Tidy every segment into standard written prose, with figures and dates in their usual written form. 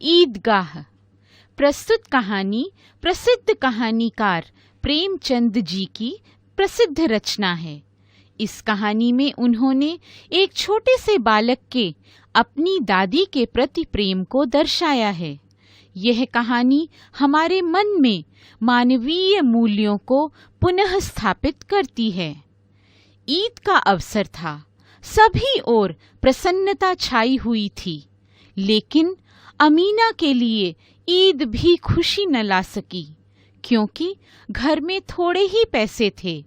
ईदगाह। प्रस्तुत कहानी प्रसिद्ध कहानीकार प्रेमचंद जी की प्रसिद्ध रचना है। इस कहानी में उन्होंने एक छोटे से बालक के अपनी दादी के प्रति प्रेम को दर्शाया है। यह कहानी हमारे मन में मानवीय मूल्यों को पुनः स्थापित करती है। ईद का अवसर था, सभी ओर प्रसन्नता छाई हुई थी, लेकिन अमीना के लिए ईद भी खुशी न ला सकी, क्योंकि घर में थोड़े ही पैसे थे।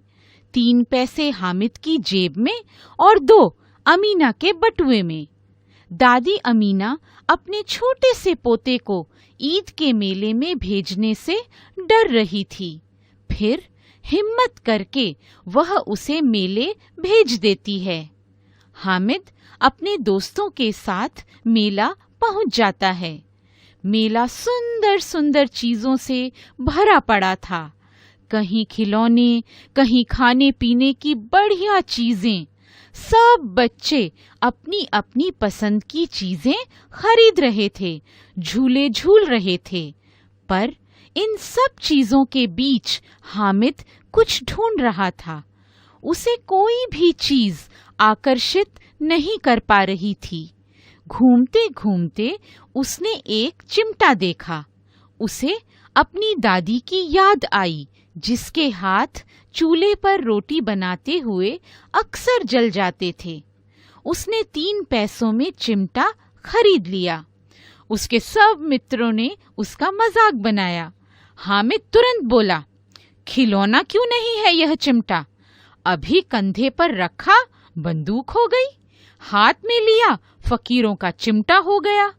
3 पैसे हामिद की जेब में और 2 अमीना के बटुए में। दादी अमीना अपने छोटे से पोते को ईद के मेले में भेजने से डर रही थी, फिर हिम्मत करके वह उसे मेले भेज देती है। हामिद अपने दोस्तों के साथ मेला पहुंच जाता है। मेला सुंदर सुंदर चीजों से भरा पड़ा था। कहीं खिलौने, कहीं खाने पीने की बढ़िया चीजें। सब बच्चे अपनी अपनी पसंद की चीजें खरीद रहे थे, झूले झूल रहे थे। पर इन सब चीजों के बीच हामिद कुछ ढूंढ रहा था। उसे कोई भी चीज आकर्षित नहीं कर पा रही थी। घूमते घूमते उसने एक चिमटा देखा। उसे अपनी दादी की याद आई, जिसके हाथ चूल्हे पर रोटी बनाते हुए अक्सर जल जाते थे। उसने 3 पैसों में चिमटा खरीद लिया। उसके सब मित्रों ने उसका मजाक बनाया। हामिद तुरंत बोला, खिलौना क्यों नहीं है यह चिमटा? अभी कंधे पर रखा बंदूक हो गई, हाथ में लिया फकीरों का चिमटा हो गया।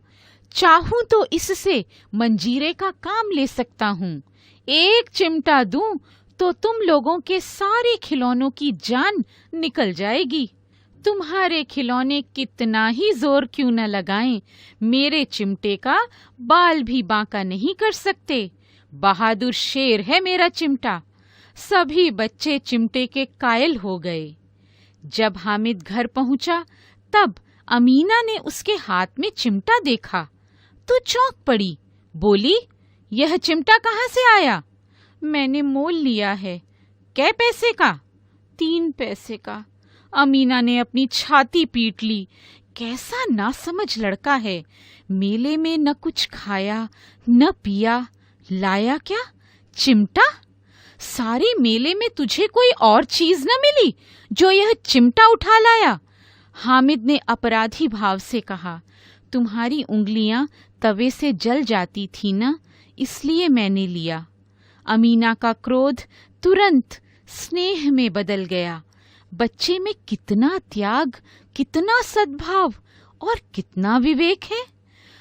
चाहूं तो इससे मंजीरे का काम ले सकता हूँ। एक चिमटा दूं तो तुम लोगों के सारे खिलौनों की जान निकल जाएगी। तुम्हारे खिलौने कितना ही जोर क्यों न लगाएं, मेरे चिमटे का बाल भी बांका नहीं कर सकते। बहादुर शेर है मेरा चिमटा। सभी बच्चे चिमटे के कायल हो गए। जब हामिद घर पहुंचा, तब अमीना ने उसके हाथ में चिमटा देखा तो चौंक पड़ी। बोली, यह चिमटा कहाँ से आया? मैंने मोल लिया है। कै पैसे का? 3 पैसे का। अमीना ने अपनी छाती पीट ली। कैसा नासमझ लड़का है, मेले में न कुछ खाया न पिया, लाया क्या? चिमटा? सारे मेले में तुझे कोई और चीज न मिली जो यह चिमटा उठा लाया? हामिद ने अपराधी भाव से कहा, तुम्हारी उंगलियां तवे से जल जाती थी ना, इसलिए मैंने लिया। अमीना का क्रोध तुरंत स्नेह में बदल गया। बच्चे में कितना त्याग, कितना सद्भाव और कितना विवेक है।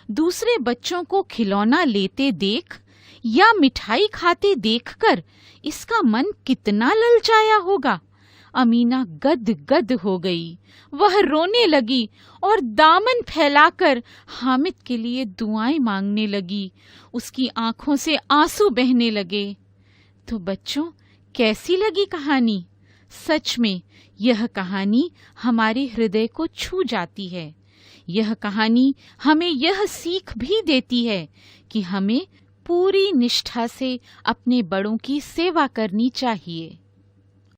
दूसरे बच्चों को खिलौना लेते देख या मिठाई खाते देखकर इसका मन कितना ललचाया होगा। अमीना गद गद हो गई। वह रोने लगी और दामन फैलाकर हामिद के लिए दुआएं मांगने लगी। उसकी आंखों से आंसू बहने लगे। तो बच्चों, कैसी लगी कहानी? सच में यह कहानी हमारे हृदय को छू जाती है। यह कहानी हमें यह सीख भी देती है कि हमें पूरी निष्ठा से अपने बड़ों की सेवा करनी चाहिए।